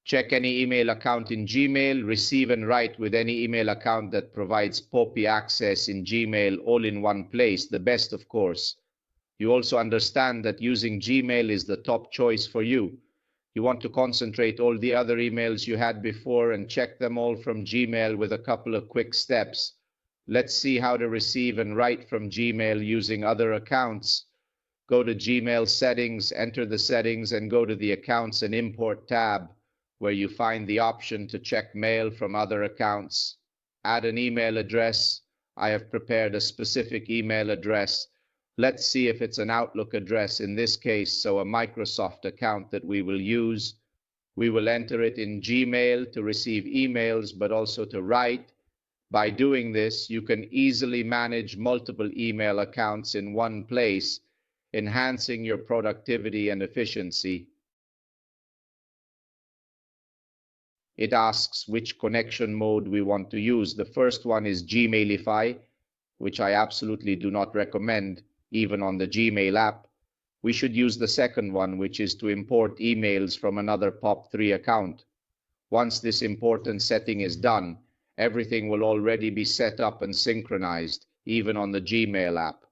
Check any email account in Gmail, receive and write with any email account that provides POPI access in Gmail all in one place, the best of course. You also understand that using Gmail is the top choice for you. You want to concentrate all the other emails you had before and check them all from Gmail with a couple of quick steps. Let's see how to receive and write from Gmail using other accounts. Go to Gmail settings, enter the settings, and go to the Accounts and Import tab, where you find the option to check mail from other accounts. Add an email address. I have prepared a specific email address. Let's see if it's an Outlook address in this case, so a Microsoft account that we will use. We will enter it in Gmail to receive emails, but also to write. By doing this, you can easily manage multiple email accounts in one place, enhancing your productivity and efficiency. It asks which connection mode we want to use. The first one is Gmailify, which I absolutely do not recommend, even on the Gmail app. We should use the second one, which is to import emails from another POP3 account. Once this important setting is done, everything will already be set up and synchronized, even on the Gmail app.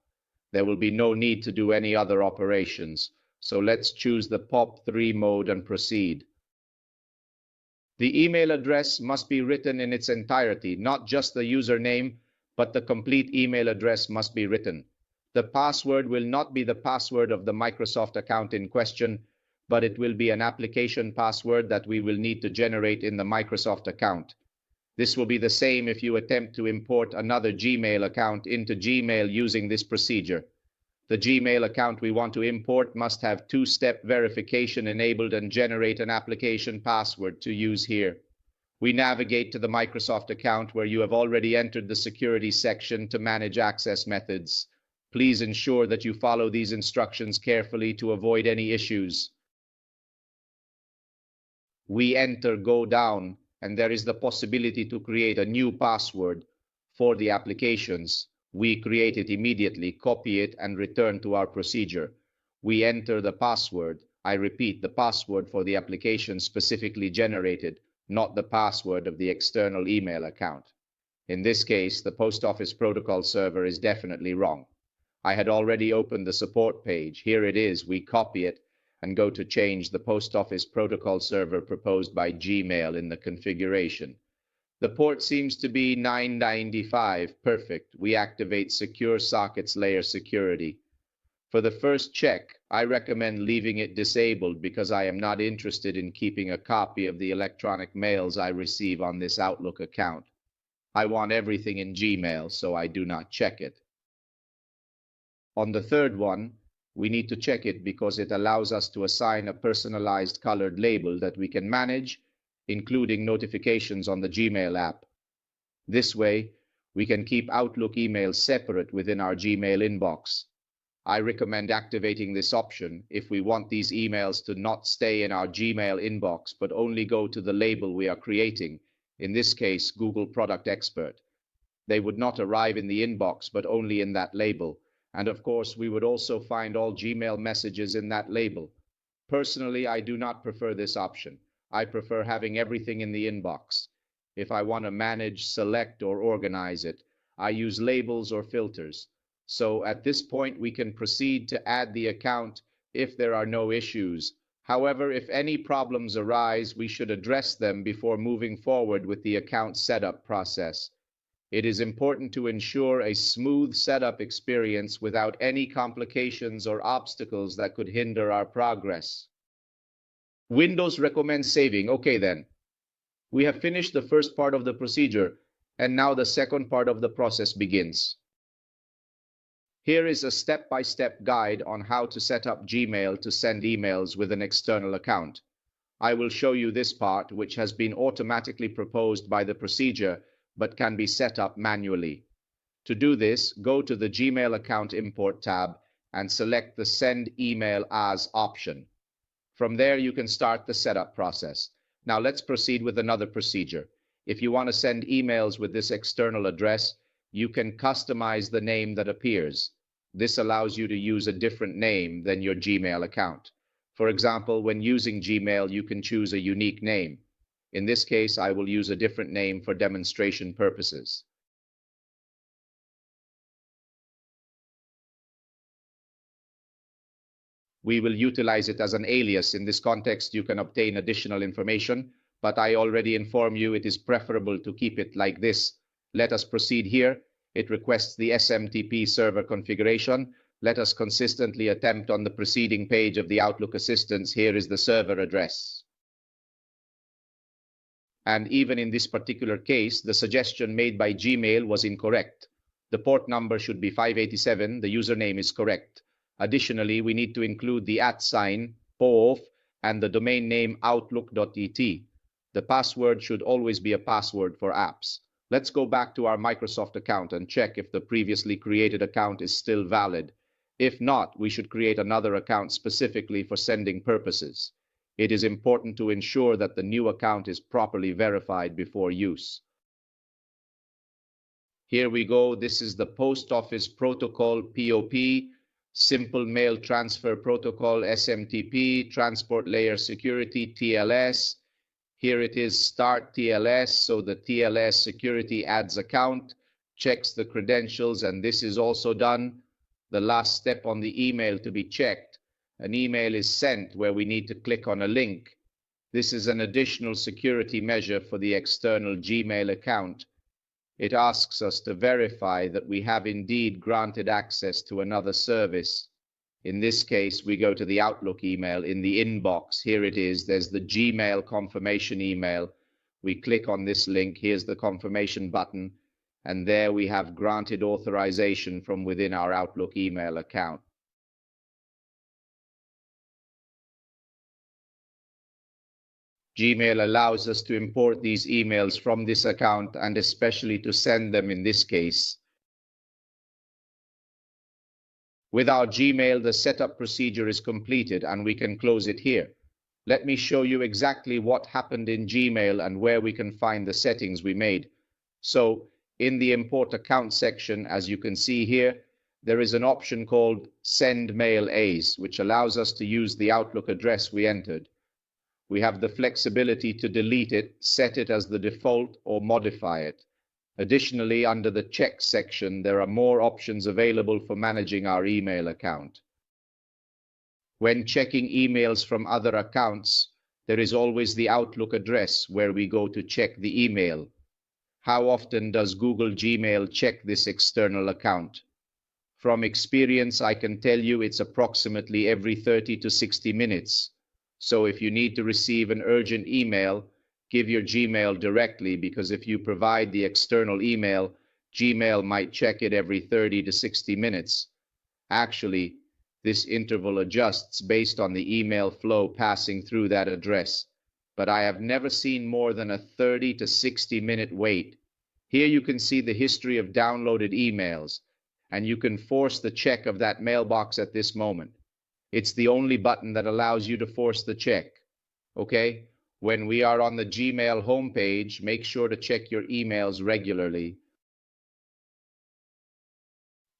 There will be no need to do any other operations. So let's choose the POP3 mode and proceed. The email address must be written in its entirety, not just the username, but the complete email address must be written. The password will not be the password of the Microsoft account in question, but it will be an application password that we will need to generate in the Microsoft account. This will be the same if you attempt to import another Gmail account into Gmail using this procedure. The Gmail account we want to import must have two-step verification enabled and generate an application password to use here. We navigate to the Microsoft account where you have already entered the security section to manage access methods. Please ensure that you follow these instructions carefully to avoid any issues. We enter Go Down, and there is the possibility to create a new password for the applications. We create it immediately, copy it, and return to our procedure. We enter the password. I repeat, the password for the application specifically generated, not the password of the external email account. In this case, the Post Office Protocol server is definitely wrong. I had already opened the support page. Here it is. We copy it and go to change the Post Office Protocol server proposed by Gmail in the configuration. The port seems to be 995. Perfect. We activate Secure Sockets Layer Security. For the first check, I recommend leaving it disabled because I am not interested in keeping a copy of the electronic mails I receive on this Outlook account. I want everything in Gmail, so I do not check it. On the third one, we need to check it because it allows us to assign a personalized colored label that we can manage, including notifications on the Gmail app. This way, we can keep Outlook emails separate within our Gmail inbox. I recommend activating this option if we want these emails to not stay in our Gmail inbox but only go to the label we are creating, in this case, Google Product Expert. They would not arrive in the inbox but only in that label. And of course, we would also find all Gmail messages in that label. Personally, I do not prefer this option. I prefer having everything in the inbox. If I want to manage, select, or organize it, I use labels or filters. So at this point, we can proceed to add the account if there are no issues. However, if any problems arise, we should address them before moving forward with the account setup process. It is important to ensure a smooth setup experience without any complications or obstacles that could hinder our progress. Windows recommends saving. Okay then. We have finished the first part of the procedure, and now the second part of the process begins. Here is a step-by-step guide on how to set up Gmail to send emails with an external account. I will show you this part, which has been automatically proposed by the procedure, but can be set up manually. To do this, go to the Gmail account import tab and select the Send Email As option. From there, you can start the setup process. Now let's proceed with another procedure. If you want to send emails with this external address, you can customize the name that appears. This allows you to use a different name than your Gmail account. For example, when using Gmail, you can choose a unique name. In this case, I will use a different name for demonstration purposes. We will utilize it as an alias. In this context, you can obtain additional information, but I already inform you it is preferable to keep it like this. Let us proceed here. It requests the SMTP server configuration. Let us consistently attempt on the preceding page of the Outlook Assistance. Here is the server address. And even in this particular case, the suggestion made by Gmail was incorrect. The port number should be 587. The username is correct. Additionally, we need to include the @ POF and the domain name outlook.et. The password should always be a password for apps. Let's go back to our Microsoft account and check if the previously created account is still valid. If not, we should create another account specifically for sending purposes. It is important to ensure that the new account is properly verified before use. Here we go. This is the Post Office Protocol, POP, Simple Mail Transfer Protocol, SMTP, Transport Layer Security, TLS. Here it is, Start TLS. So the TLS security adds account, checks the credentials, and this is also done. The last step on the email to be checked. An email is sent where we need to click on a link. This is an additional security measure for the external Gmail account. It asks us to verify that we have indeed granted access to another service. In this case, we go to the Outlook email in the inbox. Here it is. There's the Gmail confirmation email. We click on this link. Here's the confirmation button. And there we have granted authorization from within our Outlook email account. Gmail allows us to import these emails from this account and especially to send them in this case. With our Gmail, the setup procedure is completed and we can close it here. Let me show you exactly what happened in Gmail and where we can find the settings we made. So, in the Import Account section, as you can see here, there is an option called Send Mail As, which allows us to use the Outlook address we entered. We have the flexibility to delete it, set it as the default, or modify it. Additionally, under the Check section, there are more options available for managing our email account. When checking emails from other accounts, there is always the Outlook address where we go to check the email. How often does Google Gmail check this external account? From experience, I can tell you it's approximately every 30 to 60 minutes. So if you need to receive an urgent email, give your Gmail directly, because if you provide the external email, Gmail might check it every 30 to 60 minutes. Actually, this interval adjusts based on the email flow passing through that address, but I have never seen more than a 30 to 60 minute wait. Here you can see the history of downloaded emails, and you can force the check of that mailbox at this moment. It's the only button that allows you to force the check. Okay? When we are on the Gmail homepage, make sure to check your emails regularly.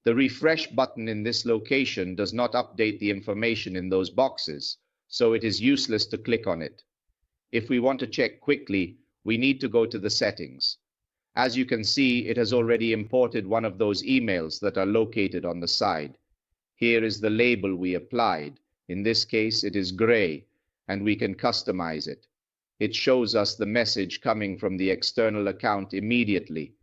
The refresh button in this location does not update the information in those boxes, so it is useless to click on it. If we want to check quickly, we need to go to the settings. As you can see, it has already imported one of those emails that are located on the side. Here is the label we applied. In this case, it is gray, and we can customize it. It shows us the message coming from the external account immediately.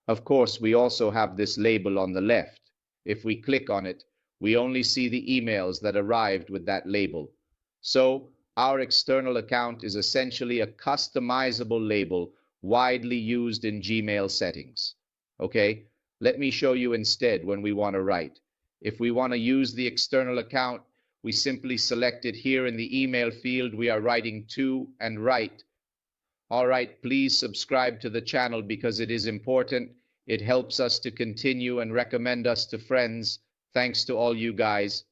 Of course, we also have this label on the left. If we click on it, we only see the emails that arrived with that label. So, our external account is essentially a customizable label widely used in Gmail settings. Okay, let me show you instead when we want to write. If we want to use the external account, we simply select it here in the email field we are writing to and write. All right, please subscribe to the channel because it is important. It helps us to continue and recommend us to friends. Thanks to all you guys.